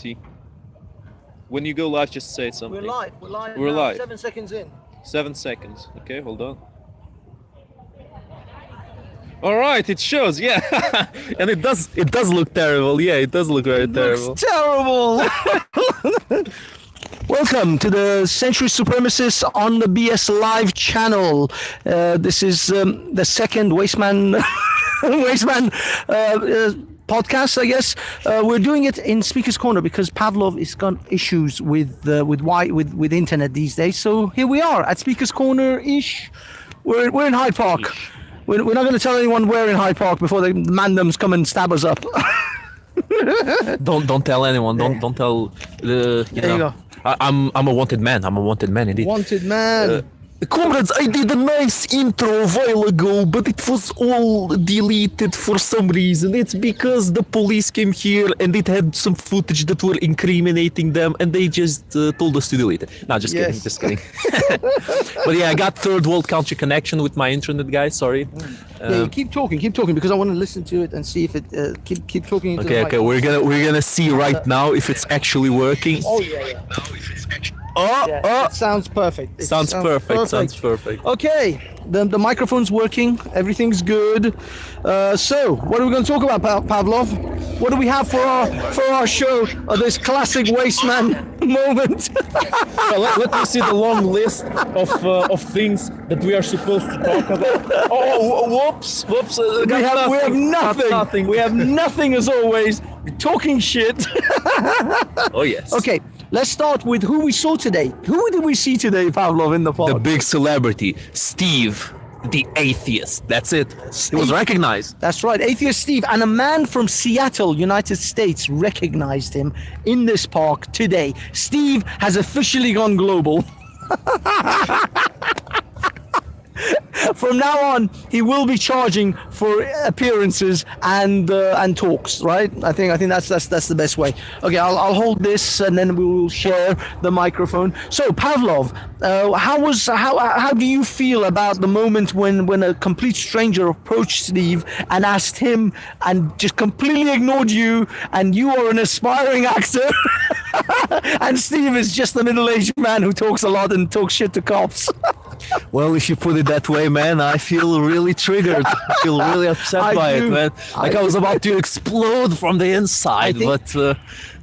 T. When you go live, just say something. We're live We're now, live. 7 seconds in. 7 seconds. Okay, hold on. All right, it shows, yeah. And it does look terrible. Yeah, it does look very terrible. Looks terrible. Welcome to the CENTRIST Supremacists on the BS Live channel. This is the second Wasteman podcast, I guess. We're doing it in Speaker's Corner because Pavlov has got issues with internet these days. So here we are at Speaker's Corner-ish. We're in Hyde Park. Ish. We're not going to tell anyone we're in Hyde Park before the mandoms come and stab us up. Don't tell anyone. Don't tell the. There you go. I'm a wanted man. I'm a wanted man indeed. Wanted man. Comrades, I did a nice intro a while ago, but it was all deleted for some reason. It's because the police came here and it had some footage that were incriminating them, and they just told us to delete it. No, just kidding, just kidding. But yeah, I got third world country connection with my internet guy. Sorry. Yeah, you keep talking because I want to listen to it and see if it keep talking. Into the Okay. We're gonna see right now if it's actually working. Oh yeah. It sounds perfect. Sounds perfect. Okay, the microphone's working. Everything's good. So, what are we going to talk about, Pavlov? What do we have for our show? This classic Wasteman moment. Let me see the long list of things that we are supposed to talk about. Oh, whoops! We have nothing. We have nothing as always. Talking shit. Oh yes. Okay. Let's start with who we saw today. Who did we see today, Pavlov, in the pod? The big celebrity, Steve, the atheist. That's it. He was recognized. That's right, Atheist Steve. And a man from Seattle, United States, recognized him in this park today. Steve has officially gone global. From now on, he will be charging for appearances and talks. Right? I think that's the best way. Okay, I'll hold this and then we will share the microphone. So, Pavlov, how do you feel about the moment when a complete stranger approached Steve and asked him and just completely ignored you, and you are an aspiring actor, and Steve is just a middle-aged man who talks a lot and talks shit to cops? Well, if you put it that way, man, I feel really triggered. I feel really upset by it, man. Like I was about to explode from the inside, but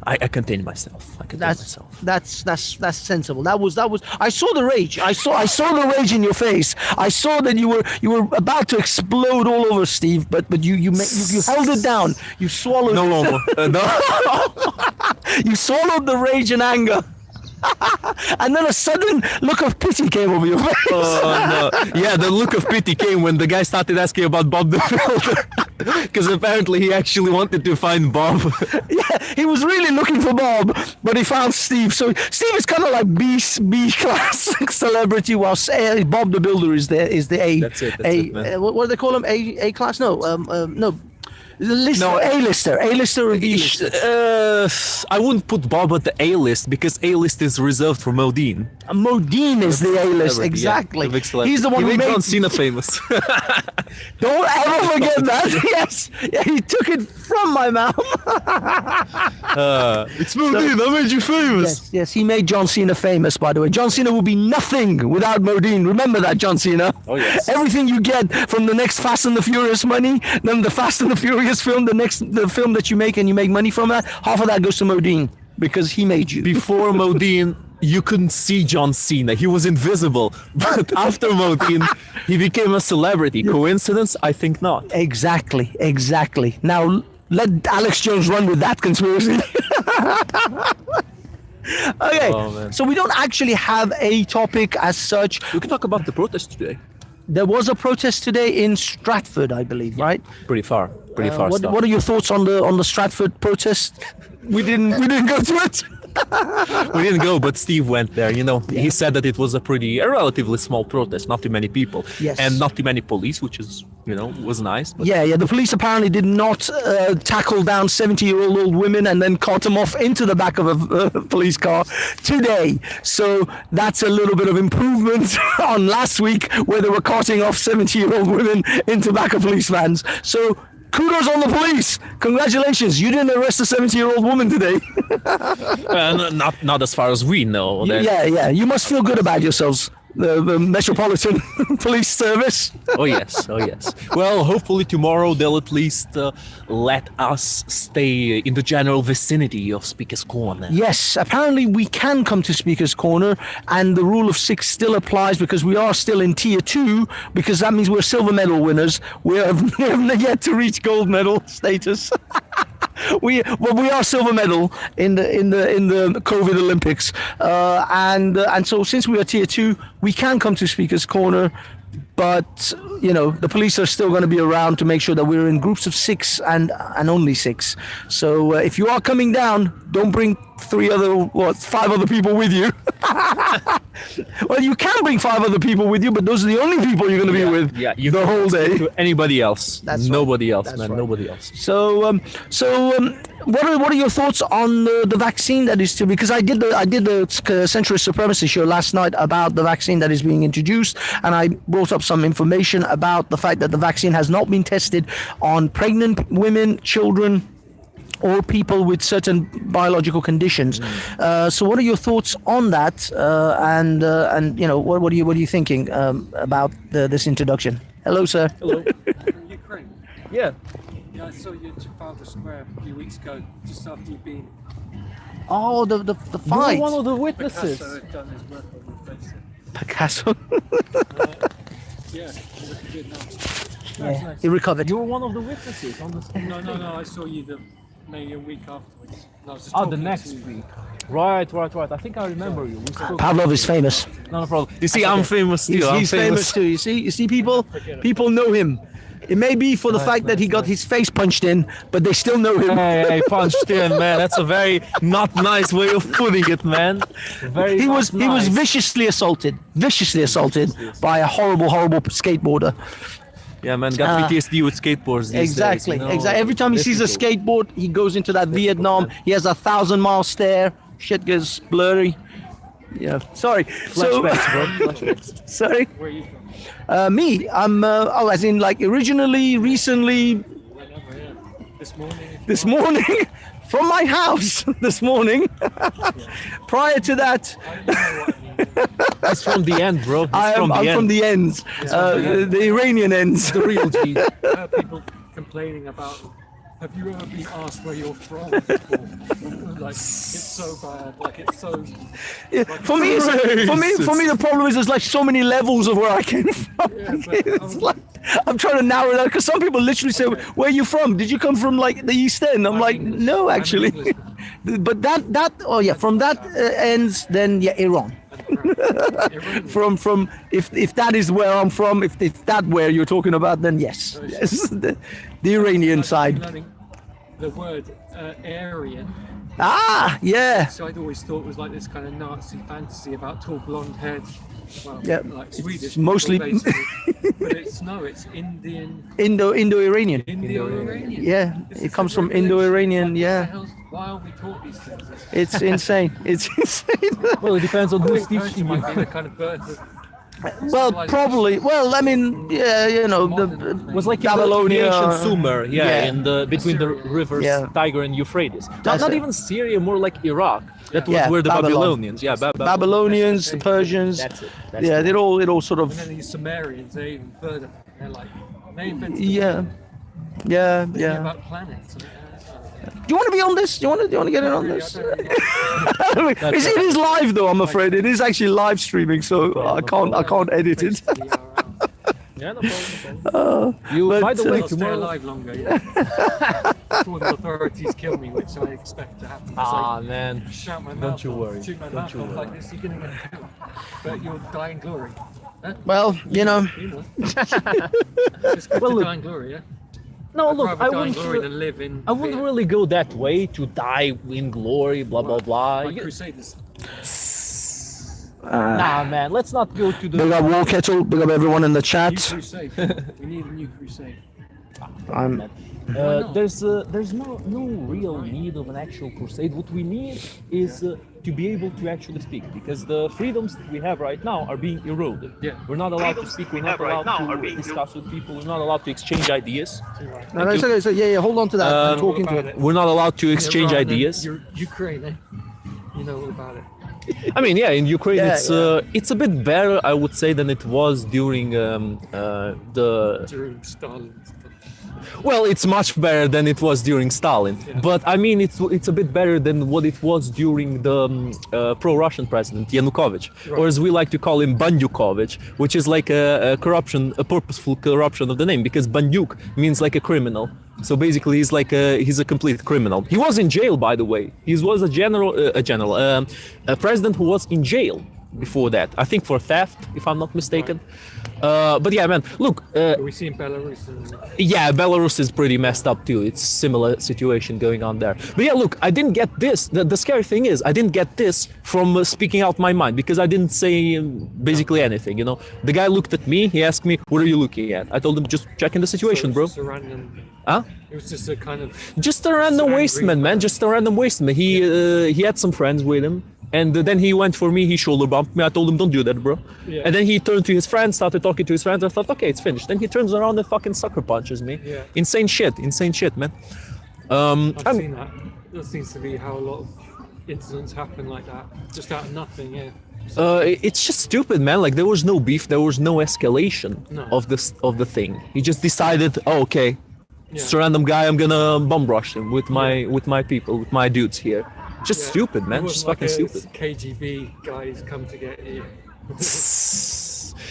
I contained myself. That's sensible. That was. I saw the rage. I saw the rage in your face. I saw that you were about to explode all over Steve, but you held it down. You swallowed. No longer. No. You swallowed the rage and anger. And then a sudden look of pity came over your face. Oh no! Yeah, the look of pity came when the guy started asking about Bob the Builder, because apparently he actually wanted to find Bob. Yeah, he was really looking for Bob, but he found Steve. So Steve is kind of like B class celebrity, while Bob the Builder is the A. That's it, man. What do they call him? A class? No, no. A-lister or B-lister? I wouldn't put Bob at the A-list because A-list is reserved for Modine. Modine is the A-list, exactly. Yeah, he's the one who made John Cena famous. Don't ever forget that. Yes, yeah, he took it from my mouth. It's Modine. I made you famous. Yes, he made John Cena famous. By the way, John Cena would be nothing without Modine. Remember that, John Cena. Oh yes. Everything you get from the next Fast and the Furious money, then the Fast and the Furious film, the film that you make and you make money from that, half of that goes to Modine because he made you. Before Modine, you couldn't see John Cena. He was invisible. But after Modine, he became a celebrity. Coincidence? I think not. Exactly. Now, let Alex Jones run with that conspiracy. Okay, so we don't actually have a topic as such. We can talk about the protest today. There was a protest today in Stratford, I believe, right? Pretty far. What are your thoughts on the Stratford protest? We didn't go to it. We didn't go, but Steve went there. He said that it was a relatively small protest, not too many people, and not too many police, which is, was nice. But... Yeah. The police apparently did not tackle down 70-year-old old women and then cart them off into the back of a police car today. So that's a little bit of improvement on last week, where they were carting off 70-year-old women into back of police vans. So kudos on the police. Congratulations, you didn't arrest a 70-year-old woman today. Not as far as we know. There- Yeah. You must feel good about yourselves. The Metropolitan Police Service. Oh yes. Well, hopefully tomorrow they'll at least let us stay in the general vicinity of Speaker's Corner. Yes, apparently we can come to Speaker's Corner, and the rule of 6 still applies because we are still in Tier 2, because that means we're silver medal winners. We have yet to reach gold medal status. We are silver medal in the COVID Olympics, and so since we are Tier 2, we can come to Speaker's Corner, but the police are still going to be around to make sure that we're in groups of 6 and only 6. So if you are coming down, don't bring 5 other people with you. Well, you can bring 5 other people with you, but those are the only people you're going to be with the whole day. To anybody else? Nobody else, That's man. right. Nobody else. So what are your thoughts on the vaccine that is because I did the Centrist Supremacy show last night about the vaccine that is being introduced, and I brought up some information about the fact that the vaccine has not been tested on pregnant women, children, or people with certain biological conditions. So what are your thoughts on that? And what are you thinking about this introduction? Hello, sir. Hello. Ukraine. Yeah. Yeah, I saw you at Trafalgar Square a few weeks ago, just after you'd been. Oh, the You're fight. one of the witnesses. Picasso had done his work on your face. Picasso. Yeah, you look good now. Yeah, he recovered. You were one of the witnesses on the. No, I saw you maybe a week afterwards. And I was just Oh, the talking next to- week. Right. I think I remember you. We spoke. Pavlov is famous. Not a problem. You see, I'm famous too. He's famous too. You see, people know him. It may be for the fact that he got his face punched in, but they still know him. Hey, punched in, man. That's a very not nice way of putting it, man. Very. He not was nice. viciously assaulted by a horrible skateboarder. Yeah, man. Got PTSD with skateboards. These Exactly. days, you know? Every time he sees a Difficult. skateboard, he goes into that Vietnam. He has a 1,000-mile stare. Shit gets blurry. Yeah. Sorry. Flashbacks, bro. Flashbacks. Sorry. Where are you from? Me. I'm. As in, like originally, recently, Whenever, yeah. This morning. if this you want. morning, from my house this morning. Prior to that, You know what I mean. He's from the end, bro. He's I'm from the ends, the Iranian ends. the real G. I heard people complaining about. Have you ever been asked where you're from before? Like it's so bad. Like it's so. Yeah, for me, the problem is there's like so many levels of where I came from. Yeah, but, It's like I'm trying to narrow it down because some people literally say, "Where are you from? Did you come from like the East End?" I'm like, English. "No, I'm actually." English. But from that ends, then Iran. From if that is where I'm from, if that where you're talking about, then yes, the Iranian side. Learning the word Aryan. Ah, yeah. So I'd always thought was like this kind of Nazi fantasy about tall blonde haired, well, Yeah, like Swedish. it's mostly- people, basically. But it's Indian. Indo-Iranian. Indo-Iranian. Yeah, This it is comes so from revelation. Indo-Iranian. What the Yeah, hell's- Why are we taught these things? it's insane. It's insane. Well, it depends on who's Persia teaching might you. be the kind of birth of. Well, probably. Well, I mean, yeah, It was like Babylonia, in the ancient Sumer, yeah. in the between the rivers Yeah. Tiger and Euphrates. That's Not it. even Syria, more like Iraq. That was Yeah, where the Babylon. Babylonians. Yeah, Babylonians, the Persians. That's it. Yeah, it all sort And of. then these Sumerians, they're even further. They're like, they invented Yeah, the yeah. about planets. Do you want to be on this? Do you want to get in on this? It is live though. I'm afraid it is actually live streaming, so I can't edit it. Yeah, no problem. You, but, by the way, I'll stay tomorrow. alive longer, yeah. Before the authorities kill me, which I expect to happen. It's Ah, man. like, shout my Don't mouth you off, worry. shoot my Don't mouth you off worry. like this, you're gonna get killed. But you'll die in glory. Huh? Well, you know. You know. It's good Well, to look, die in glory, yeah? No, I'd look, rather I die in wouldn't. glory than live in I wouldn't fear. really go that way to die in glory, blah blah blah. Like You- Crusaders. Nah, man, let's not go to Big the. up War Kettle. Big up everyone in the New chat. crusade. We need a new crusade. I'm not? There's no real need of an actual crusade. What we need is to be able to actually speak, because the freedoms that we have right now are being eroded. Yeah. We're not allowed to speak. We're not allowed to discuss with people. We're not allowed to exchange ideas. No, no, it's okay. So yeah, hold on to that. I'm talking to it. We're not allowed to exchange Iran and ideas. Ukraine, eh? You know all about it. I mean, yeah, in Ukraine, Yeah, it's a bit better, I would say, than it was during the. During Stalin's time. Well, it's much better than it was during Stalin, Yeah. but I mean, it's a bit better than what it was during the pro-Russian president Yanukovych, or as we like to call him, Bandyukovich, which is like a corruption, a purposeful corruption of the name, because Bandyuk means like a criminal. So basically, he's a complete criminal. He was in jail, by the way. He was a president who was in jail before that. I think for theft, if I'm not mistaken. But yeah, man, look. We see in Belarus. Yeah, Belarus is pretty messed up too. It's similar situation going on there. But yeah, look, I didn't get this. The scary thing is, I didn't get this from speaking out my mind, because I didn't say basically anything. You know, the guy looked at me. He asked me, "What are you looking at?" I told him, "Just checking the situation, bro." Just a random, Huh? it was just a kind of. Just a random angry wasteman, man. man. Just a random wasteman. He had some friends with him, and then he went for me. He shoulder bumped me. I told him, "Don't do that, bro." Yeah. And then he turned to his friends, started talking to his friends. I thought, okay, it's finished. Then he turns around and fucking sucker punches me. Yeah. Insane shit, man. I've seen that. That seems to be how a lot of incidents happen like that, just out of nothing. Yeah. It's just stupid, man. Like, there was no beef, there was no escalation No. of the thing. He just decided, oh, okay, it's a Yeah. random guy. I'm gonna bomb rush him with my people, with my dudes here. Just Yeah. stupid, man. It Just wasn't fucking like stupid. KGB guys come to get you.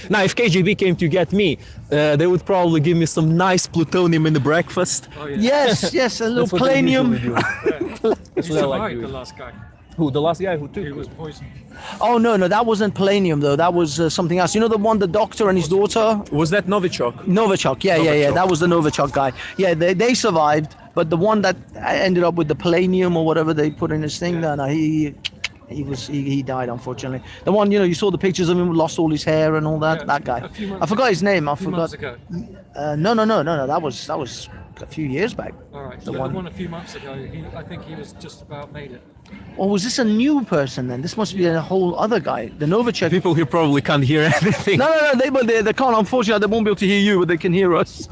Now, if KGB came to get me, they would probably give me some nice plutonium in the breakfast. Oh yeah. Yes, yes, a little That's what they usually planium. do. You That's what I like survived doing. the last guy. Who? The last guy who took? He was poisoned. Oh no, that wasn't planium though. That was something else. You know the one, the doctor and his daughter. Was that Novichok? Novichok, yeah. Novichok. That was the Novichok guy. Yeah, they survived, but the one that ended up with the planium or whatever they put in his thing, no, he died unfortunately. The one, you know, you saw the pictures of him, lost all his hair and all that. Yeah, That guy. a few months I forgot his name. I A few forgot. months ago. No. That was a few years back. All right. The The one- one a few months ago. I think he was just about made it. Or was this a new person then? This must be a whole other guy. The Novichok. People here probably can't hear anything. No, they can't. Unfortunately, they won't be able to hear you, but they can hear us.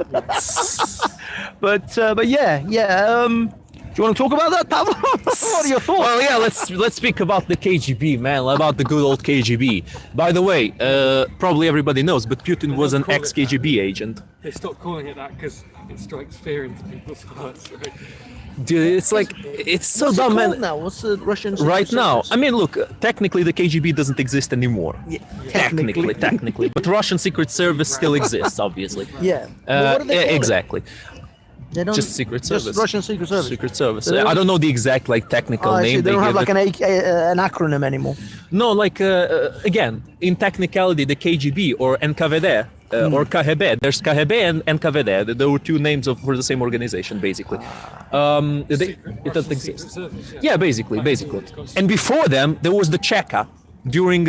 but yeah. Do you want to talk about that, Pavlov? What are your thoughts? Well, yeah, let's speak about the KGB, man, about the good old KGB. By the way, probably everybody knows, but Putin was an call it ex-KGB agent. They stopped calling it that because it strikes fear into people's hearts. Right? Dude, it's like, it's so What's it dumb, called man. now? What's the Russian? Right now, service? I mean, look, technically the KGB doesn't exist anymore. Yeah, Technically, but Russian Secret Service still exists, obviously. Yeah. Well, what do they call it? Exactly. They don't- Just Secret Service. Just Russian Secret Service. Secret Service. They don't- I don't know the exact like technical Oh, I see. name They don't have give like it. an acronym anymore. No, like again, in technicality, the KGB or NKVD or KGB. There's KGB and NKVD. There were two names for the same organization, basically. It doesn't exist. Service, Yeah, basically. And before them, there was the Cheka. During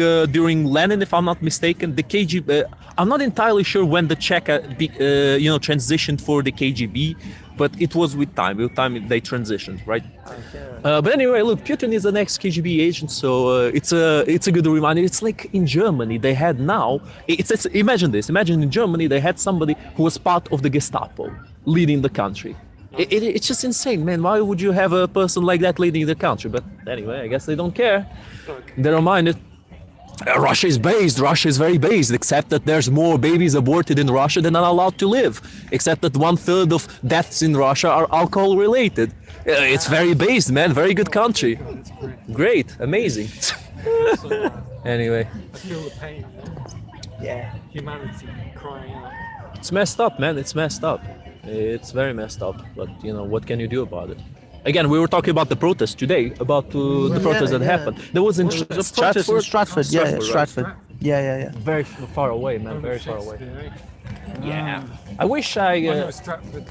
Lenin, if I'm not mistaken, the KGB. I'm not entirely sure when the Cheka, transitioned for the KGB, but it was with time. With time, they transitioned, right? But anyway, look, Putin is an ex-KGB agent, so it's a good reminder. It's like in Germany they had now. Imagine this. Imagine in Germany they had somebody who was part of the Gestapo leading the country. It's just insane, man. Why would you have a person like that leading the country? But anyway, I guess they don't care. They don't mind it. Russia is based. Russia is very based, except that there's more babies aborted in Russia than are allowed to live. Except that 1/3 of deaths in Russia are alcohol related. It's very based, man. Very good country. Great, amazing. Anyway, I feel the pain. Yeah. Humanity crying out. it's messed up, man. It's messed up. It's very messed up. But what can you do about it? Again, we were talking about the protest today, about the protest that happened. There was in It was a protest in Stratford. Yeah, Stratford. Yeah. Very far away, man. Very far away. Shakespeare, eh? Yeah. I wish I. I know Stratford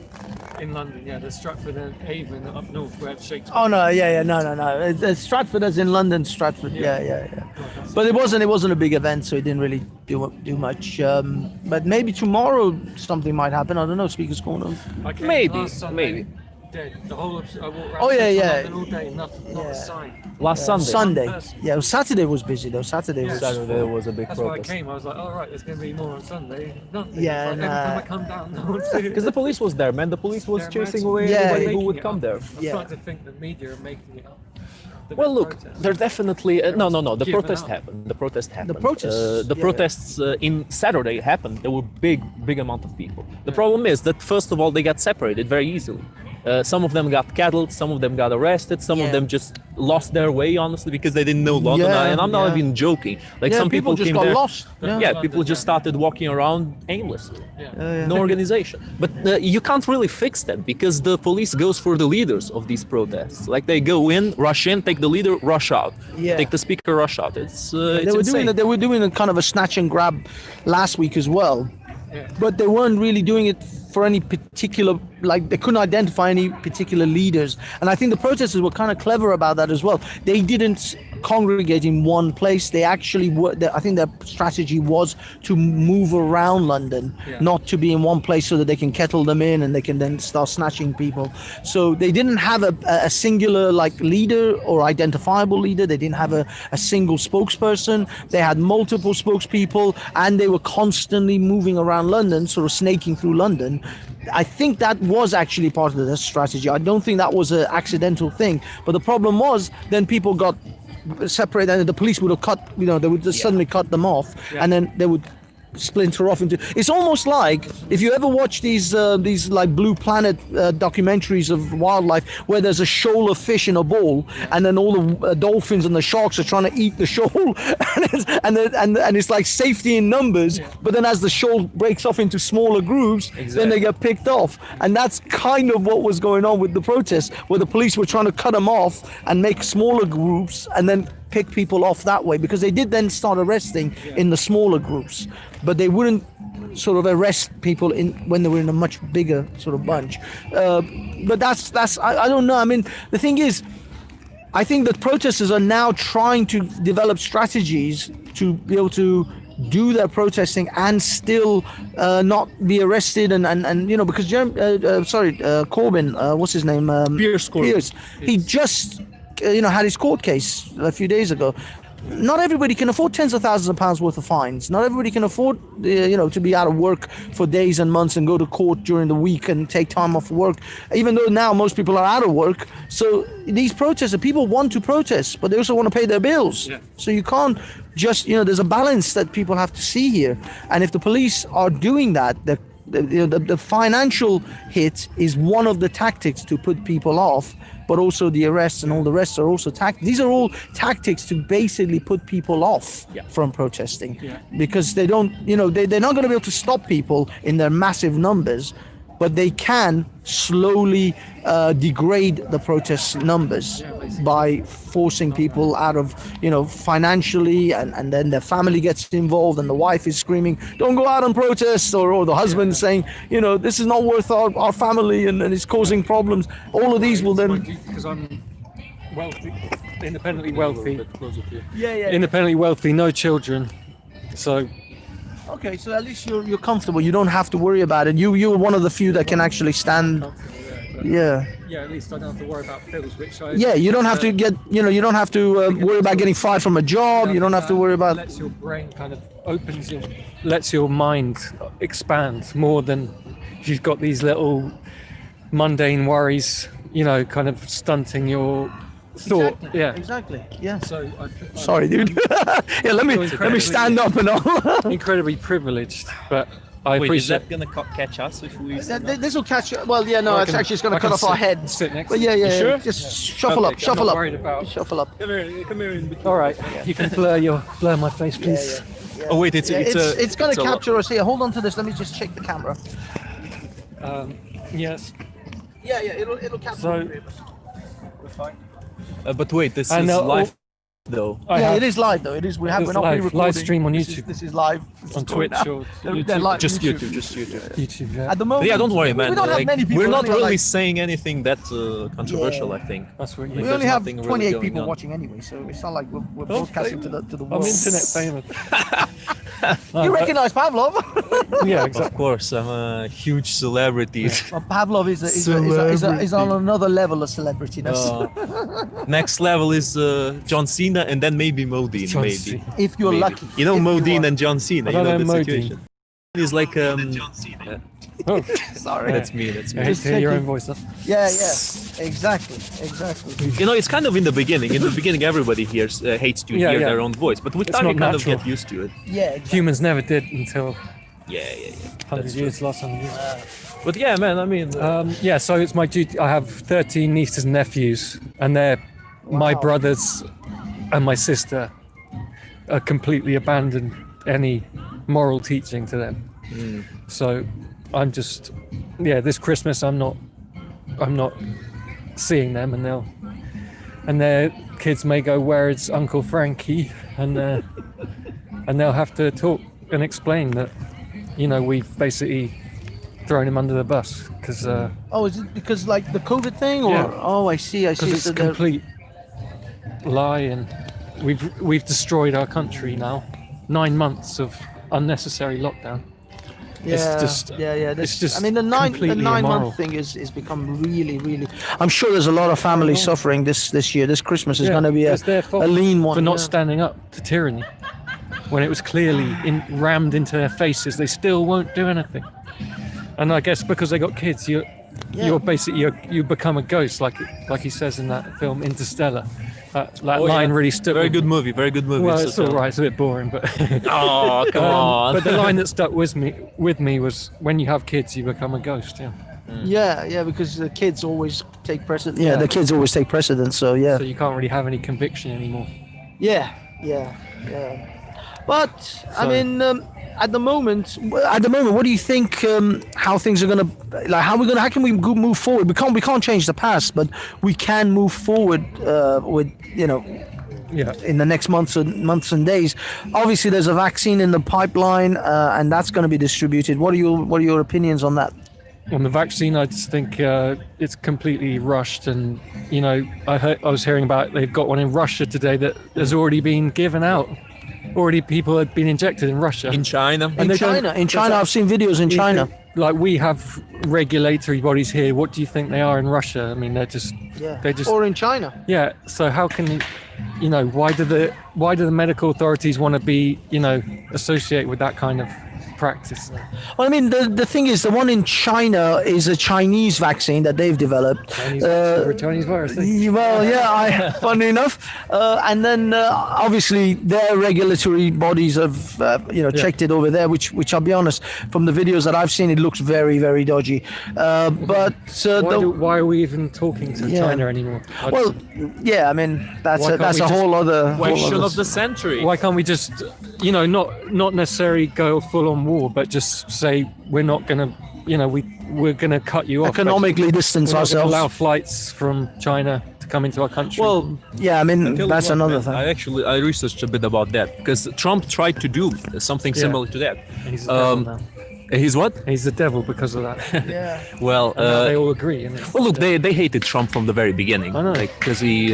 in London. Yeah, there's Stratford and Avon up north where Shakespeare. Oh no, no. It's Stratford as in London, Stratford. Yeah. Oh, that's But it wasn't a big event, so it didn't really do much. But maybe tomorrow something might happen. I don't know. Speakers corner. I came Maybe, last Sunday, maybe. Dead. The whole of I walked around Oh, yeah, Central yeah. London all day, not a sign. Last Sunday. Sunday. person. Yeah, Saturday was busy though. Saturday was. Saturday was a big That's why I protest. came. I was like, all right, there's going to be more on Sunday. Nothing. Yeah, It's like, every time I come down, no one's here. Because the police was there, man. The police was They're chasing imagining- away Yeah. anybody Making who would it come up. there. I'm Yeah. starting to think the media are making it up. The Well, look, protest. there definitely no. The Given protest up. happened. The protest happened. protests, the yeah. protests in Saturday happened. There were big amount of people. The problem is that first of all they got separated very easily. Some of them got cattled, some of them got arrested, some of Yeah. them just lost their way, honestly, because they didn't know London. Yeah, And I'm not yeah. even joking. Like Yeah, some people just came got there. lost. Yeah, people just started walking around aimlessly. Yeah. No organization. But you can't really fix that because the police goes for the leaders of these protests. Like they go in, rush in, take the leader, rush out. Yeah. Take the speaker, rush out. It's They were doing a kind of a snatch and grab last week as well. Yeah. But they weren't really doing it for any particular, like they couldn't identify any particular leaders. And I think the protesters were kind of clever about that as well. They didn't congregate in one place. They actually were, I think their strategy was to move around London, Yeah. not to be in one place so that they can kettle them in and they can then start snatching people. So they didn't have a singular like leader or identifiable leader. They didn't have a single spokesperson. They had multiple spokespeople and they were constantly moving around London, sort of snaking through London. I think that was actually part of the strategy. I don't think that was an accidental thing. But the problem was then people got separated and the police would have cut, they would just suddenly cut them off and then they would splinter off into. It's almost like if you ever watch these like Blue Planet documentaries of wildlife where there's a shoal of fish in a bowl and then all the dolphins and the sharks are trying to eat the shoal and it's like safety in numbers, but then as the shoal breaks off into smaller groups, then they get picked off. And that's kind of what was going on with the protests, where the police were trying to cut them off and make smaller groups and then pick people off that way, because they did then start arresting in the smaller groups, but they wouldn't sort of arrest people when they were in a much bigger sort of bunch. But that's I don't know. I mean, the thing is, I think that protesters are now trying to develop strategies to be able to do their protesting and still not be arrested and because Corbyn, what's his name? Piers Corbyn. Piers. He just had his court case a few days ago. Not everybody can afford tens of thousands of pounds worth of fines. Not everybody can afford, to be out of work for days and months and go to court during the week and take time off work, even though now most people are out of work. So these protesters, people want to protest, but they also want to pay their bills. Yeah. So you can't just, there's a balance that people have to see here. And if the police are doing that, the financial hit is one of the tactics to put people off, but also the arrests and all the rest are also these are all tactics to basically put people off from protesting, because they don't, they're not going to be able to stop people in their massive numbers, but they can slowly degrade the protest numbers by forcing people out of, financially, and then their family gets involved and the wife is screaming, don't go out and protest, or the husband saying, this is not worth our family and it's causing problems. All of these will then... Because I'm wealthy, independently wealthy. Yeah. Independently wealthy, no children. So Okay, so at least you're comfortable. You don't have to worry about it. You're one of the few that can actually stand. Yeah. yeah, at least I don't have to worry about bills, which I Yeah, you don't have to get. You don't have to worry about getting fired from a job. You don't have to worry about. Lets your brain kind of lets your mind expand more than if you've got these little mundane worries, kind of stunting your thought. Exactly. Yeah. Exactly. Yeah. So Sorry, dude. Yeah, let me stand up and all. incredibly privileged, but I Wait, is appreciate. that gonna catch us if we? This will catch. Well, yeah, no, I it's can- actually it's going I to cut can off our sit- heads. sit next But to yeah, you. yeah, You sure? yeah. Just shuffle up, Perfect. I'm shuffle not up, worried about- shuffle up. Come here. All right, you can blur my face, please. Oh wait, it's Yeah, it's going it's to a- capture us here. Hold on to this. Let me just check the camera. Yes. Yeah, it'll capture. So- the three of us. But wait, this And is they'll live though. It is live though. It is. We're not live. pre-recording. Live stream on This YouTube. This is live. This is On going Twitch now. or They're YouTube. live. Just YouTube, just YouTube. YouTube, yeah. At the moment. But yeah, don't worry, man. We don't have Like, many people. we're not We only really have, saying anything that controversial. Yeah. I think. That's what you we There's only have nothing really 28 going people on. watching anyway, so it's not like we're broadcasting to the I'm world. internet famous. You recognize Pavlov? Yeah, exactly. Of course, I'm a huge celebrity. Well, Pavlov is on another level of celebrityness. Next level is John Cena, and then maybe Modine, John maybe. Cena. If you're Maybe. lucky. You know If you Modine are. and John Cena. I You know don't the know situation. He's like Oh, Sorry. that's me. That's I me. hate to hear your checking. own voice. Huh? Yeah. Exactly. You know, it's kind of in the beginning. In the beginning, everybody hears hates to Yeah, hear yeah. their own voice, but with It's time, you not kind natural. of get used to it. Yeah. Exactly. Humans never did until Yeah. 100 years, last 100 years. But yeah, man. I mean, Yeah, so it's my duty. I have 13 nieces and nephews, and they're my Wow. brothers and my sister are completely abandoned any moral teaching to them. So I'm just, this Christmas I'm not seeing them, and their kids may go, "Where is Uncle Frankie?" and they'll have to talk and explain that, we've basically thrown him under the bus because Oh, is it because like the COVID thing, or? Yeah. Oh, I see. it's So a they're- complete lie, and we've destroyed our country now. 9 months of unnecessary lockdown. Yeah, It's just- This, it's just I mean, the nine completely month immoral. thing is become really. I'm sure there's a lot of families suffering this year. This Christmas is going to be it's their fault a lean one for not yeah. standing up to tyranny when it was clearly rammed into their faces. They still won't do anything, and I guess because they got kids, you're basically you become a ghost, like he says in that film Interstellar. That line really stuck. very with good me. movie. Very good movie. Well, it's all right. It's a bit boring, but Oh, come on. but the line that stuck with me was, when you have kids, you become a ghost. Yeah. Yeah, because the kids always take precedence. Yeah, the kids always take precedence. So yeah. So you can't really have any conviction anymore. Yeah. But I mean, at the moment, what do you think? How things are gonna like? How can we move forward? We can't change the past, but we can move forward with Yeah. in the next months and days. Obviously, there's a vaccine in the pipeline, and that's going to be distributed. What are your opinions on that? On the vaccine, I just think it's completely rushed, and I was hearing about they've got one in Russia today that has already been given out. Already, people have been injected in Russia. In China. And they In China, I've seen videos in China. Like, we have regulatory bodies here. What do you think they are in Russia? I mean, they just Or in China. yeah. So how can why do the medical authorities want to be associated with that kind of practice? Well, I mean, the thing is, the one in China is a Chinese vaccine that they've developed. Chinese virus. Well, yeah, funny enough. And then obviously their regulatory bodies have checked it over there, which I'll be honest, from the videos that I've seen, it looks very, very dodgy. Why are we even talking to Yeah. China anymore? Well, yeah, I mean Why can't that's we a just- whole other Question of the century. Why can't we just, not necessarily go full on war, but just say we're not gonna, we're gonna cut you off. economically distance We're not gonna ourselves. allow flights from China to come into our country. Well, yeah, I mean Tell you that's what, another man, thing. I researched a bit about that because Trump tried to do something similar to that. he's the devil now. He's what? He's the devil because of that. Yeah. Well, Now they all agree. And well, look, they hated Trump from the very beginning. I know. because he.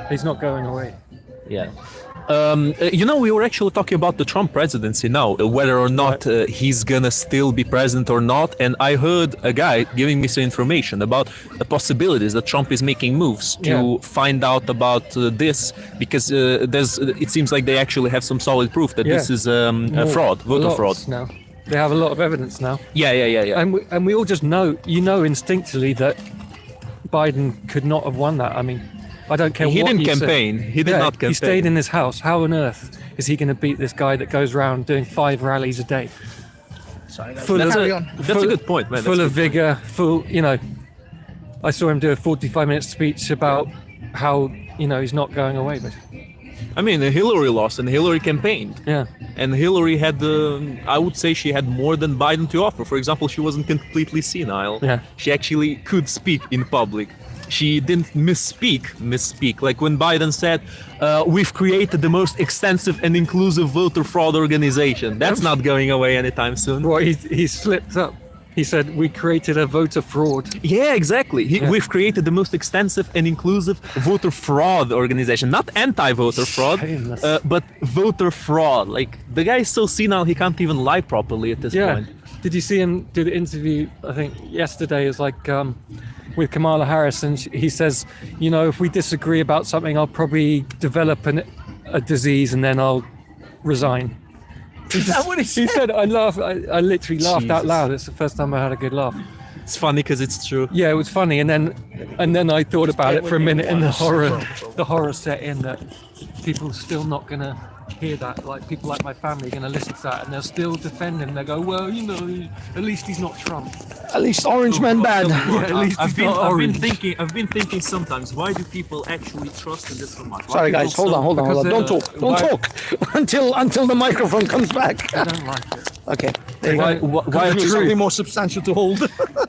he's not going away. Yeah. We were actually talking about the Trump presidency now, whether or not he's gonna still be president or not. And I heard a guy giving me some information about the possibilities that Trump is making moves to find out about this, because it seems like they actually have some solid proof that this is a fraud, voter fraud. Now. They have a lot of evidence now. Yeah. And we all just know, instinctively that Biden could not have won that. I mean, I don't care He what didn't you say. campaign. He did not campaign. He stayed in his house. How on earth is he going to beat this guy that goes around doing 5 rallies a day? Sorry, guys. Full That's of- a good point, man. Full of vigor, I saw him do a 45-minute speech about how, he's not going away. But I mean, Hillary lost and Hillary campaigned. yeah, And Hillary had, I would say she had more than Biden to offer. For example, she wasn't completely senile. Yeah. She actually could speak in public. she didn't misspeak. Like when Biden said, "We've created the most extensive and inclusive voter fraud organization." That's not going away anytime soon. Well, he slipped up. He said we created a voter fraud. Yeah, exactly. We've created the most extensive and inclusive voter fraud organization. Not anti-voter fraud, Shameless. but voter fraud. Like, the guy is so senile, he can't even lie properly at this point. Did you see him do the interview? I think yesterday. It was like with Kamala Harris, and he says, you know, if we disagree about something, I'll probably develop a disease and then I'll resign. Is that what he He said? said, I laughed. I literally laughed out Jesus. loud. It's the first time I had a good laugh. It's funny because it's true. Yeah, it was funny, and then I thought about it for a minute, and the horror set in that people are still not gonna hear that. Like people like my family are gonna listen to that, and they'll still defend him. They go, well, you know, at least he's not Trump. At least Orange Man bad. Yeah, at least he's not orange. I've been thinking sometimes, why do people actually trust in this so much? Why Sorry people guys, hold on. because Don't talk until the microphone comes back. I don't like it. Okay. There you Why? go. Why Give me true? something more substantial to hold.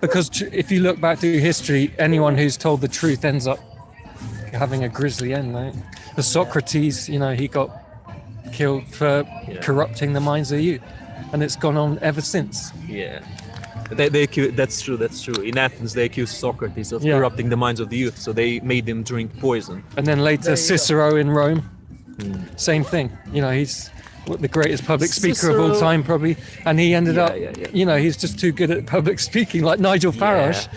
Because if you look back through history, anyone who's told the truth ends up having a grisly end, right? The Socrates, you know, he got killed for corrupting the minds of the youth, and it's gone on ever since. Yeah. That's true. In Athens, they accused Socrates of Yeah. corrupting the minds of the youth, so they made him drink poison. And then later Cicero in Rome, same thing. You know, he's the greatest public speaker of all Cicero- time, probably, and he ended up, yeah. you know, he's just too good at public speaking, like Nigel Farage.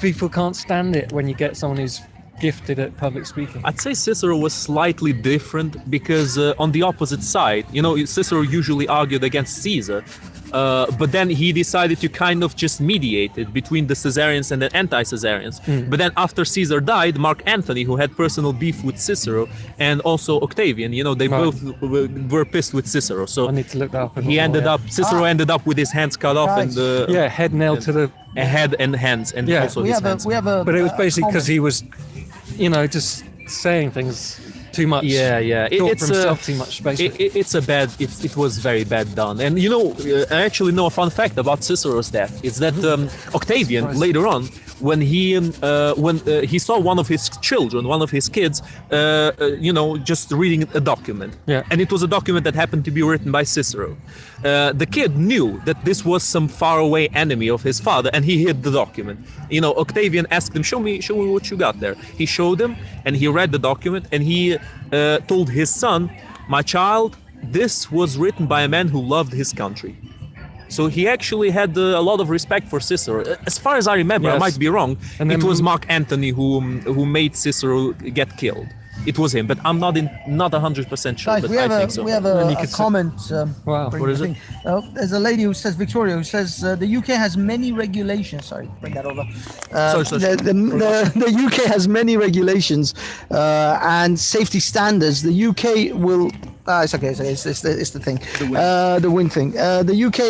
People can't stand it when you get someone who's gifted at public speaking. I'd say Cicero was slightly different because on the opposite side, you know, Cicero usually argued against Caesar, but then he decided to kind of just mediate it between the Caesarians and the anti-Caesarians. But then after Caesar died, Mark Antony, who had personal beef with Cicero, and also Octavian, you know, they Right. both were pissed with Cicero. So I need to look that up. Cicero ended up with his hands cut off Guys. and Yeah, head nailed to the. head and hands, and Yeah. also we his have hands. a. But it was basically because comment. he was, you know, just saying things too much. Yeah. Thought It's for himself too much, basically. it was very bad done. And you know, I actually know a fun fact about Cicero's death. It's that Octavian Surprise. later on, when he saw one of his children, one of his kids, you know, just reading a document. Yeah. And it was a document that happened to be written by Cicero. The kid knew that this was some faraway enemy of his father, and he hid the document. You know, Octavian asked him, show me what you got there. He showed him, and he read the document, and he told his son, my child, this was written by a man who loved his country. So he actually had a lot of respect for Cicero. As far as I remember, I Yes. might be wrong, And it then- was Mark Antony who made Cicero get killed. It was him, but I'm not 100% sure. Guys, but we have I a think so. we have Then you a could say- comment. Wow, bring what the is it? thing. There's a lady who says Victoria who says the UK has many regulations. Sorry, bring that over. Sorry. The UK has many regulations and safety standards. The UK will. It's okay. It's the thing. The wind thing. The UK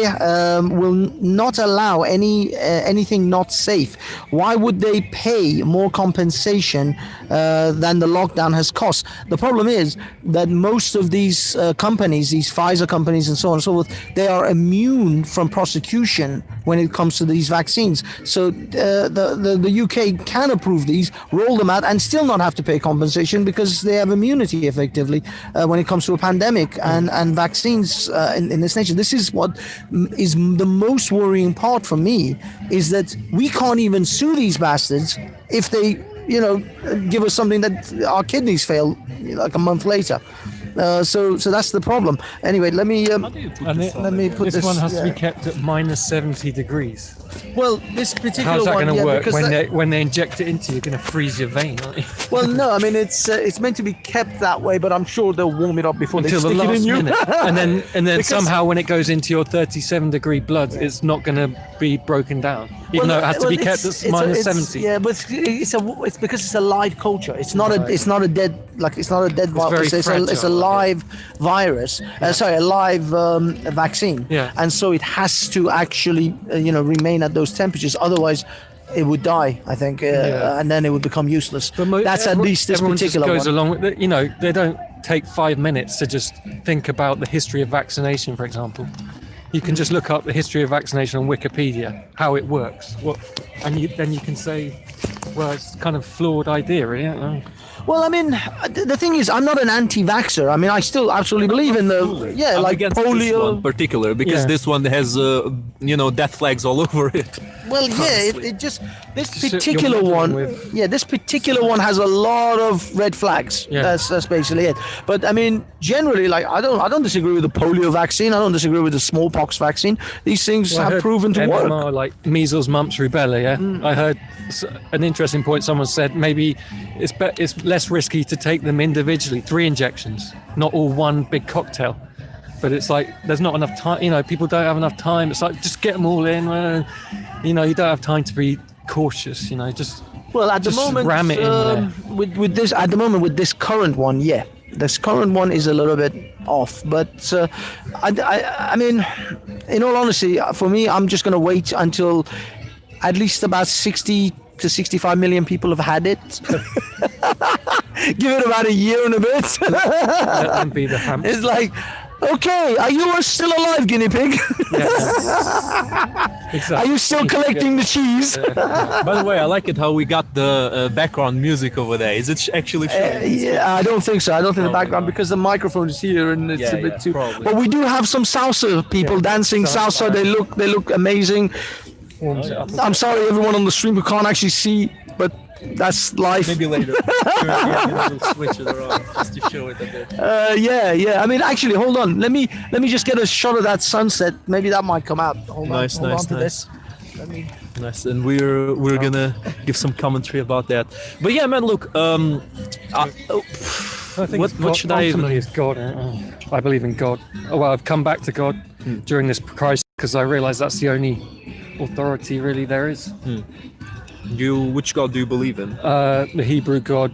will not allow anything not safe. Why would they pay more compensation than the lockdown has cost? The problem is that most of these companies, these Pfizer companies and so on and so forth, they are immune from prosecution when it comes to these vaccines. So the UK can approve these, roll them out, and still not have to pay compensation because they have immunity effectively when it comes to a pandemic and vaccines in this nation. This is what is the most worrying part for me, is that we can't even sue these bastards if they, you know, give us something that our kidneys fail like a month later. So that's the problem. Anyway, let me put this one has to be yeah. kept at minus 70 degrees. Well, this particular How's that one, going to yeah, work? because When they inject it into you, you're going to freeze your vein, aren't you? well, no, I mean it's meant to be kept that way, but I'm sure they'll warm it up before Until they the stick it last in you. minute, and then Because- somehow when it goes into your 37-degree blood, it's not going to be broken down, even though it has to be kept at minus 70. Yeah, but it's because it's a live culture. It's not a dead virus. very It's a fragile, live virus. A live vaccine. Yeah. And so it has to actually remain at those temperatures. Otherwise, it would die, I think, and then it would become useless. That's at least this everyone particular just goes one. along with it. You know, they don't take 5 minutes to just think about the history of vaccination, for example. You can just look up the history of vaccination on Wikipedia, how it works, then you can say Well, it's kind of flawed idea, really. I don't know. Well, I mean, the thing is, I'm not an anti-vaxxer. I mean, I still absolutely believe in the I'm like against this polio. one particular because Yeah. this one has death flags all over it. Well, yeah, it just this You're particular meddling one. with- Yeah, this particular one has a lot of red flags. Yeah. That's basically it. But I mean, generally, like I don't disagree with the polio vaccine. I don't disagree with the smallpox vaccine. These things Well, I have heard proven to work. MMR, like measles, mumps, rubella. Yeah, I heard an interesting point. Someone said maybe it's less risky to take them individually, 3 injections, not all one big cocktail. But it's like there's not enough time. You know, people don't have enough time. It's like just get them all in. You know, you don't have time to be cautious. You know, just Well, at the Just moment, ram it in there. with this at the moment with this current one, yeah, this current one is a little bit off. But I mean, in all honesty, for me, I'm just gonna wait until at least about 60 to 65 million people have had it. Give it about a year and a bit. let them be the hamster. It's like, okay, are you still alive, guinea pig? Exactly. Are you still collecting the cheese? By the way, I like it how we got the background music over there. Is it actually showing? Yeah, I don't think so. I don't think the Probably background not. because the microphone is here and it's Yeah, a bit yeah, too. probably. But we do have some salsa people dancing salsa. They look amazing. Warms it up. I'm sorry, everyone on the stream who can't actually see, but that's life. Maybe later. We'll switch it around just to show it a bit. Yeah. I mean, actually, hold on. Let me just get a shot of that sunset. Maybe that might come out. Hold Nice, on, hold nice, on to nice. this. Let me. Nice, and we're gonna give some commentary about that. But yeah, man, look, I think What- it's what should I even- ultimately it's God. I believe in God. Oh, well, I've come back to God during this crisis because I realise that's the only authority really there is. which God do you believe in? The Hebrew God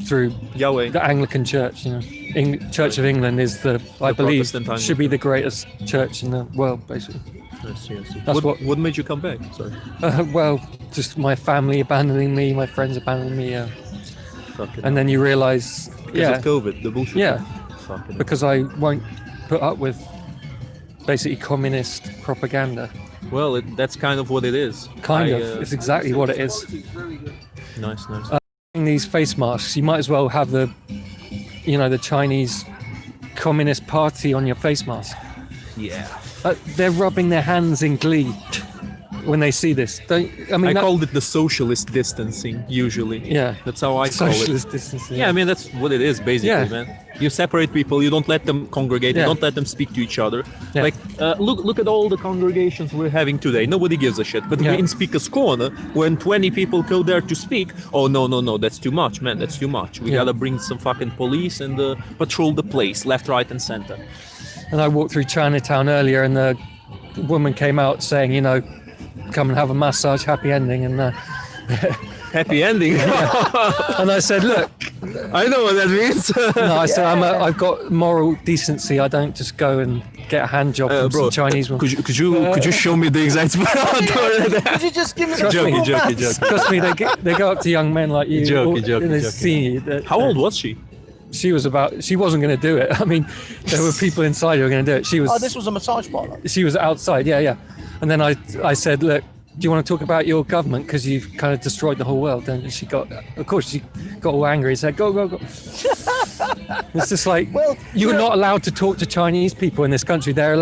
through Yahweh. the Anglican Church. You know, Church of England is I believe Protestant should be the greatest church in the world, basically. That's What made you come back? Sorry. Well, just my family abandoning me, my friends abandoning me, Fucking and then you realise, because of COVID, the bullshit. yeah, Fucking because I won't put up with basically communist propaganda. well, that's kind of what it is. Kind of, it's exactly what it is. Nice. These face masks, you might as well have the Chinese Communist Party on your face mask. Yeah. They're rubbing their hands in glee when they see this. I called it the socialist distancing, usually. Yeah. That's how I call it. Socialist distancing. Yeah, I mean, that's what it is, basically, Yeah. man. You separate people, you don't let them congregate, Yeah. you don't let them speak to each other. Yeah. Like, look at all the congregations we're having today. Nobody gives a shit. But Yeah. in Speaker's Corner, when 20 people go there to speak, oh, no, that's too much, man, that's too much. We Yeah. gotta bring some fucking police and patrol the place, left, right, and center. And I walked through Chinatown earlier, and the woman came out saying, come and have a massage, happy ending. And Happy ending. and I said, look, I know what that means. no, I said I've got moral decency. I don't just go and get a hand job from bro, some Chinese woman. could you show me the exact Could you just give me the Joking. Trust me, they go up to young men like you. Joking, and they joking. see you. How old was she? She wasn't going to do it. I mean, there were people inside who were going to do it. Oh, this was a massage parlor. She was outside, yeah. And then I said, look, do you want to talk about your government because you've kind of destroyed the whole world? And she got all angry. Said, go. It's just like, Well, you're you know- not allowed to talk to Chinese people in this country. They're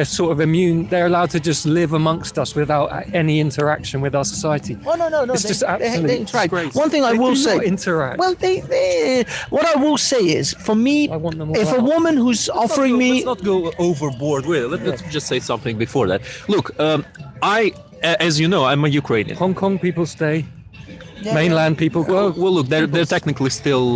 sort of immune. They're allowed to just live amongst us without any interaction with our society. Oh no! It's just absolute they interact. disgrace. One thing I They will do say. not interact. Well, what I will say is, for me, I want them all if a out. woman who's offering me, Let's not go overboard with it. Let's just say something before that. Look, as you know, I'm a Ukrainian. Hong Kong people stay. Mainland people go. Well, look, they're technically still.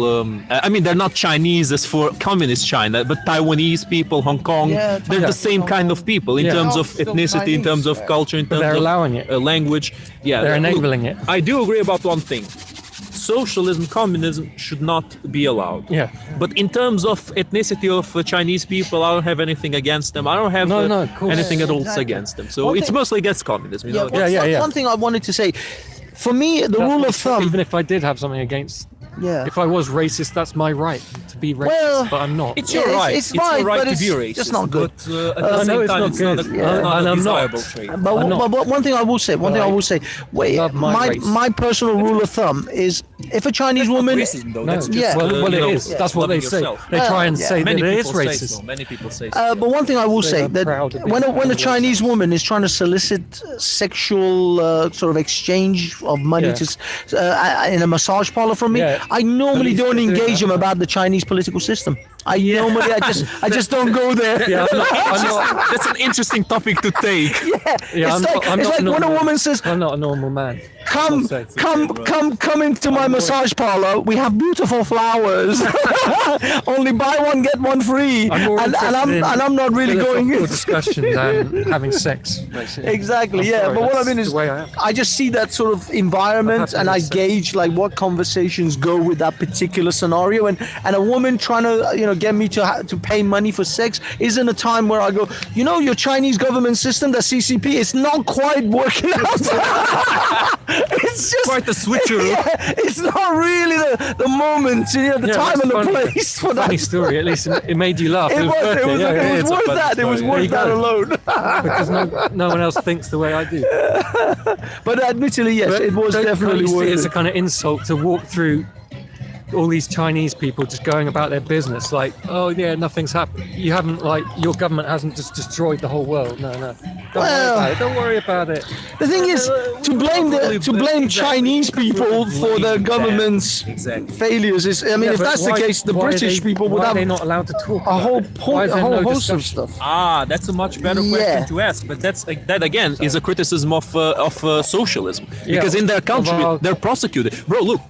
I mean, they're not Chinese as for communist China, but Taiwanese people, Hong Kong, Yeah, they're the same Hong kind Kong. of people in Yeah. terms of Still ethnicity, in terms Chinese, of culture, in terms they're of allowing it. language. Yeah, They're look, enabling it. I do agree about one thing. Socialism, communism should not be allowed. Yeah. But in terms of ethnicity of Chinese people, I don't have anything against them. I don't have No, of course. anything at all Exactly. against them. So One it's thing- mostly against communism. You know? Yeah. One thing I wanted to say, for me, the rule of thumb. Even if I did have something against Yeah. If I was racist, that's my right to be racist, Well, but I'm not. It's your right. It's your fine, right but to it's be racist. just not good. But at the no, same it's time, not it's not good. a, Yeah. it's not And a I'm not. desirable trait. But one thing I will say, love my race. my personal rule of thumb is if a Chinese woman, Racism, though. No, That's just, Yeah. well, you know, it is. That's what they loving say. yourself. They try and yeah. say Many that it is people say racist. so. Many people say so. but one thing I will They say are that proud of being when a proud of Chinese woman is trying to solicit sexual sort of exchange of money Yeah. in a massage parlor from me, Yeah. I normally Police don't are doing engage that. them about the Chinese political system. Normally I just don't go there. Yeah, I'm not. That's an interesting topic to take. Yeah, It's like when a woman says, I'm not a normal man. come into my massage parlor. We have beautiful flowers. Only buy one get one free. I'm more and interested in I'm not really going philosophical in. discussion than having sex. Basically. Exactly. I'm Yeah. sorry, But what I that's mean the is, way I am. I just see that sort of environment, I'm and I happy with gauge like what conversations go with that particular scenario. And a woman trying to get me to pay money for sex isn't a time where I go, your Chinese government system, the CCP, it's not quite working out. It's just Quite a switcheroo. Yeah, it's not really the moment, the Yeah, time it's and the funny. place for that. Funny story. At least it made you laugh. It was it's worth funny that. It was story. worth There that you go. alone. because no one else thinks the way I do. But admittedly, yes, it was Don't definitely you see worth it as a it. kind of insult to walk through all these Chinese people just going about their business like, oh yeah, nothing's happened. You haven't, like, your government hasn't just destroyed the whole world. No. Don't worry about it. The thing is, to blame Chinese people for the government's Exactly. failures is, I mean, if But that's the why- case, the why are British they- people would why have are they not allowed to talk? a whole Why is there no host of discussion? stuff. That's a much better Yeah. question to ask. But That again is a criticism of socialism, because in their country of our- they're prosecuted. Bro, look,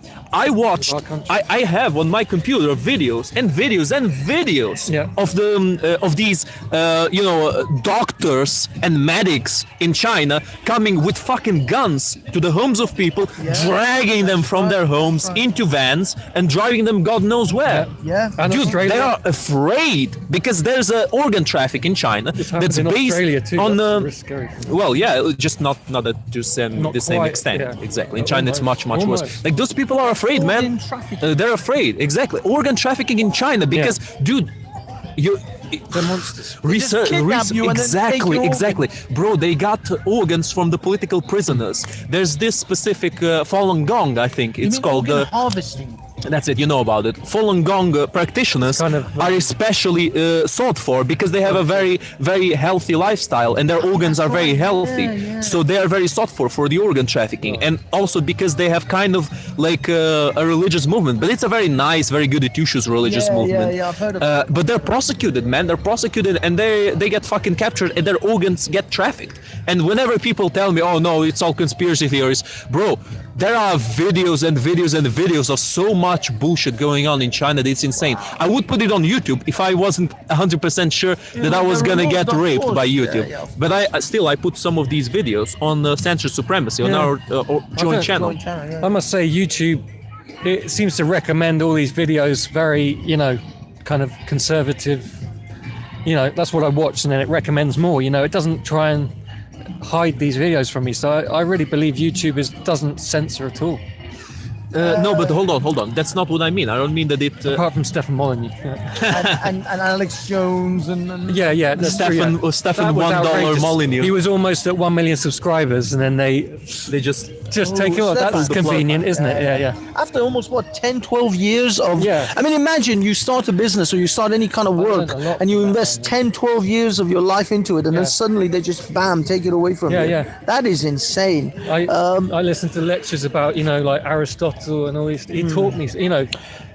I watched, Of our country. I have on my computer videos Yeah. of these doctors and medics in China coming with fucking guns to the homes of people, dragging them from their homes into vans and driving them God knows where. Yeah. And Dude, Australia, they are afraid because there's an organ traffic in China This happened that's in based Australia too. on That's really scary. well, yeah, just not to the same Not extent. quite, yeah. Exactly. In China, it's much Almost. worse. Like, those people are afraid, man. Organ trafficking. They're afraid. Exactly. Organ trafficking in China because, dude, you. They're monsters. Research, kidnap you and then take your exactly, bro. They got organs from the political prisoners. There's this specific Falun Gong, I think it's called. Harvesting. That's it, you know about it. Falun Gong practitioners Kind of, are especially sought for because they have a very, very healthy lifestyle and their organs are very healthy. So they are very sought for the organ trafficking. And also because they have kind of like a religious movement. But it's a very nice, very good issues religious movement. Yeah, I've heard of But they're prosecuted, man. They're prosecuted and they get fucking captured and their organs get trafficked. And whenever people tell me, oh no, it's all conspiracy theories, bro, there are videos and videos and videos of so much bullshit going on in China that it's insane. I would put it on YouTube if I wasn't 100% sure that I was gonna get raped by YouTube. But I put some of these videos on CENTRIST Supremacy on our joint channel. I must say, YouTube, it seems to recommend all these videos very, kind of conservative. That's what I watch, and then it recommends more. It doesn't try and hide these videos from me. So I really believe YouTube doesn't censor at all. No, but hold on. That's not what I mean. I don't mean that it. Apart from Stefan Molyneux. Yeah, and Alex Jones and yeah. That's true, yeah. Stefan That was $1 outrageous. Molyneux. He was almost at 1 million subscribers, and then they just take him out. That's Stefan. convenient, isn't it? Yeah. after almost 10, 12 years of Yeah. I mean, imagine you start a business or you start any kind of work learned a lot and you from that, invest 10, 12 years of your life into it, and then Yeah. suddenly they just bam take it away from Yeah, you. yeah. That is insane. I listened to lectures about like Aristotle and all these. He taught me,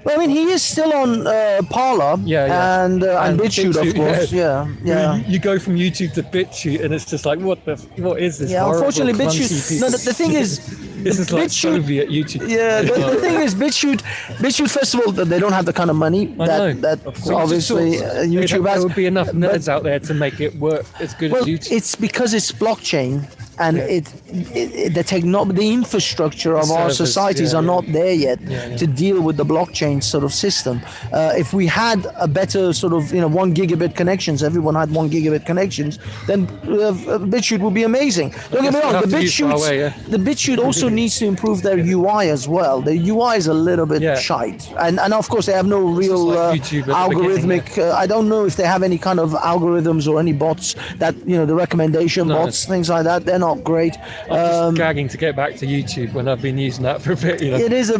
Well, I mean, he is still on Parler Yeah. and BitChute, of BitChute, course. Yeah. You go from YouTube to BitChute, and it's just like, what is this? Yeah, horrible, unfortunately, clunky BitChute. piece No, of the thing shit? is, This is like BitChute- Soviet YouTube. Yeah, the thing is, BitChute first of all, they don't have the kind of money I know. that obviously YouTube There has. would be enough nerds out there to make it work as good Well, as YouTube. it's because it's blockchain, and the infrastructure of our Servers, societies are not there yet to deal with the blockchain sort of system. If we had a better sort of 1 gigabit connections, everyone had 1 gigabit connections, then BitChute would be amazing. Don't get me wrong, the BitChute also needs to improve their UI as well. The UI is a little bit shite, and of course they have no real like YouTube at the algorithmic. I don't know if they have any kind of algorithms or any bots that the recommendation bots, things like that. They're not great. I'm just gagging to get back to YouTube when I've been using that for a bit. It is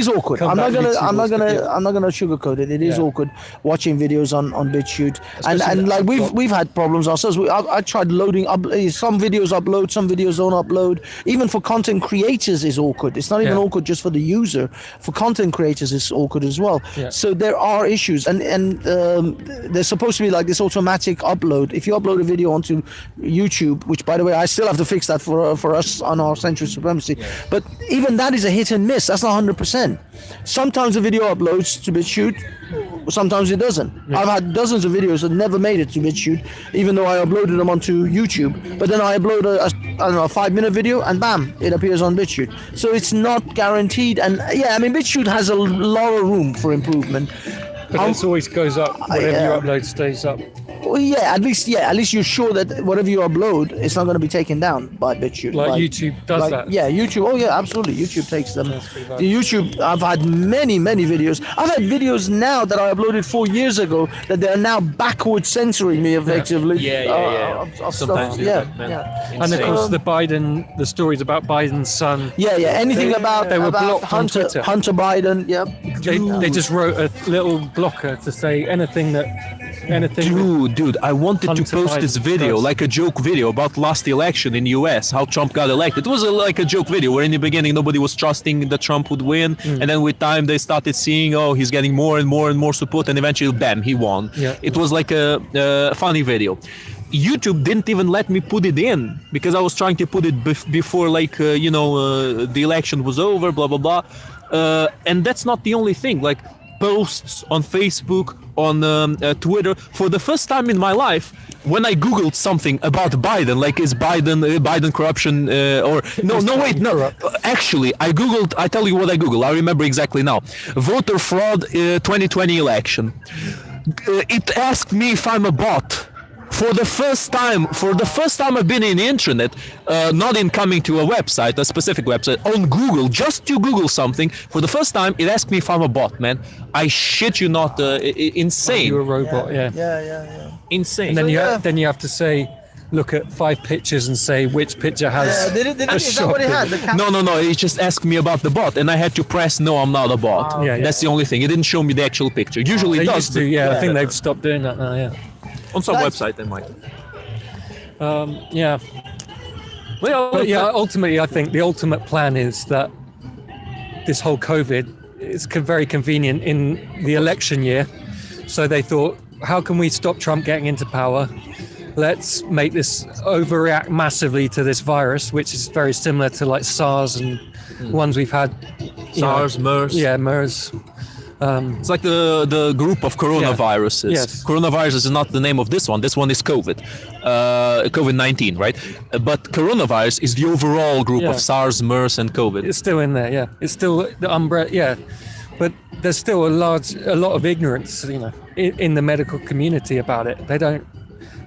awkward. I'm not gonna sugarcoat it. It is awkward watching videos on BitChute, and like we've had problems ourselves. I tried loading some videos upload, some videos don't upload. Even for content creators is awkward. It's not even awkward just for the user. For content creators it's awkward as well. So there are issues, and there's supposed to be like this automatic upload. If you upload a video onto YouTube, which by the way I still have to fix that for us on our Centrist Supremacy, but even that is a hit and miss. That's not 100%. Sometimes the video uploads to BitChute, sometimes it doesn't. I've had dozens of videos that never made it to BitChute, even though I uploaded them onto YouTube. But then I upload a 5-minute video, and bam, it appears on BitChute. So it's not guaranteed. And BitChute has a lot of room for improvement. But it always goes up. Whatever you upload stays up. Well, at least you're sure that whatever you upload, it's not going to be taken down by BitChute. Like YouTube does that. Yeah, YouTube. Oh yeah, absolutely. YouTube takes them. The YouTube. I've had many videos. I've had videos now that I uploaded 4 years ago that they are now backwards censoring me effectively. Sometimes And of course the stories about Biden's son. Anything about blocked on Hunter Twitter. Biden. Yeah. They just wrote a little blocker to say anything. Dude, I wanted to Hunter post this Biden video, does. like a joke video about last election in US, how Trump got elected. It was like a joke video where in the beginning nobody was trusting that Trump would win, and then with time they started seeing, he's getting more and more support, and eventually, bam, he won. It was like a funny video. YouTube didn't even let me put it in because I was trying to put it before, the election was over, blah blah blah, and that's not the only thing. Like posts on Facebook, on Twitter. For the first time in my life, when I googled something about Biden, like is Biden corruption actually I tell you what I googled. I remember exactly now. Voter fraud 2020 election. It asked me if I'm a bot. For the first time I've been in the internet, not in coming to a website, a specific website, on Google, just to Google something. For the first time, it asked me if I'm a bot, man. I shit you not, insane. You're a robot, Insane. And then you have to say, look at 5 pictures and say which picture has. Is that what it had? No. It just asked me about the bot, and I had to press no, I'm not a bot. That's the only thing. It didn't show me the actual picture. Usually it does. Used to, I think they've stopped doing that now. Yeah. On some website, they might. Well, ultimately, I think the ultimate plan is that this whole COVID is very convenient in the election year. So they thought, how can we stop Trump getting into power? Let's make this overreact massively to this virus, which is very similar to like SARS and ones we've had. SARS, MERS. Yeah, MERS. It's like the group of coronaviruses. Yes. Coronavirus is not the name of this one. This one is COVID, COVID-19, right? But coronavirus is the overall group of SARS, MERS, and COVID. It's still in there, yeah. It's still the umbrella, yeah. But there's still a lot of ignorance, in the medical community about it. They don't.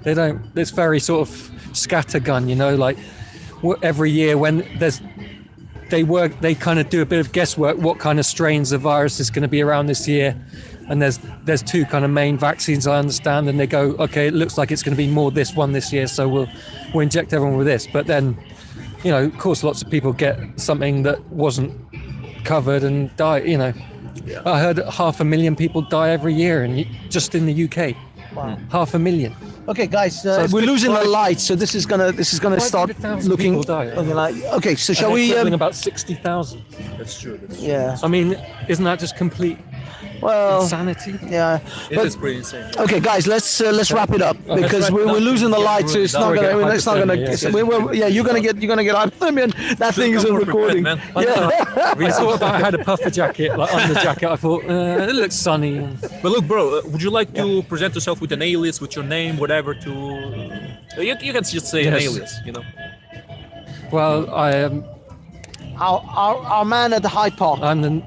It's very sort of scattergun, like every year when they kind of do a bit of guesswork what kind of strains of virus is going to be around this year, and there's 2 kind of main vaccines I understand, and they go, okay, it looks like it's going to be more this one this year, so we'll inject everyone with this. But then of course lots of people get something that wasn't covered and die. I heard 500,000 people die every year just in the UK. Wow. 500,000. Okay, guys, we're losing the light, so this is gonna start looking like. Okay, so shall we? About 60,000. That's true. Yeah. I mean, isn't that just complete insanity? Yeah. It is pretty insane. Okay, guys, let's wrap it up because we're losing the light, so it's not gonna. You're gonna get hypothermia. That thing is on recording. I thought about I had a puffer jacket, like under the jacket. I thought it looks sunny. But look, bro, would you like to present yourself with an alias, with your name, whatever? You can just say an alias, Well, I am. Our man at the Hyde Park. I'm the.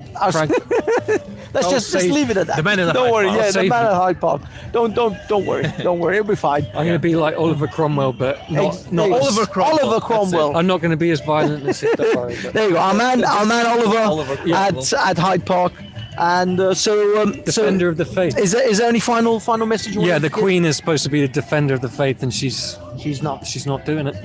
Let's I'll just save- leave it at that. The man at the don't Hyde worry, Park. yeah, I'll the save man him. at Hyde Park. Don't worry, don't worry, it'll be fine. I'm going to be like Oliver Cromwell, but not Oliver Cromwell. Oliver That's it. Cromwell. I'm not going to be as violent as him. Don't worry. But There you go, our man Oliver, Oliver Cromwell. at Hyde Park, and defender of the faith. Is there any final message? You Yeah, want the to give? Queen is supposed to be the defender of the faith, and she's She's not. doing it.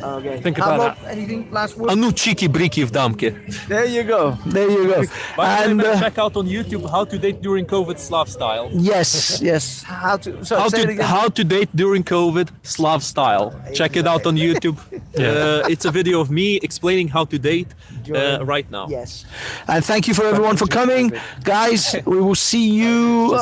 Okay. Think about Pavlov, that. anything last word? А ну чики-брики в дамке. There you go. There you go. And And check out on YouTube how to date during COVID Slav style. yes. How to say it again? How to date during COVID Slav style. Check it out on YouTube. It's a video of me explaining how to date right now. Yes. And thank you for everyone for coming. Guys, we will see you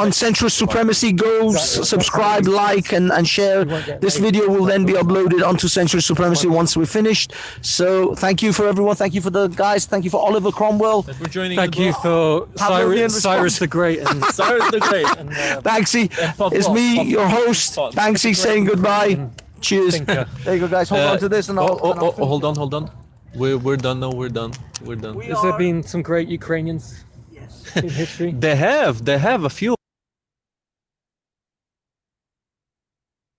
on Centrist Supremacy. Go subscribe, like, and share. This video will then be uploaded onto Centrist Supremacy once we're finished. So thank you for everyone. Thank you for the guys. Thank you for Oliver Cromwell. For joining Thank the you group. for Pavlovian Cyrus the Great. And Cyrus the Great. Banksy, Pavlov. it's me, your host, Pavlov. Banksy, saying goodbye. Cheers. Thinker. There you go, guys. Hold on to this, and I'll. and I'll finish. Hold on. We're done now. We're done. Has there been some great Ukrainians in history? They have a few.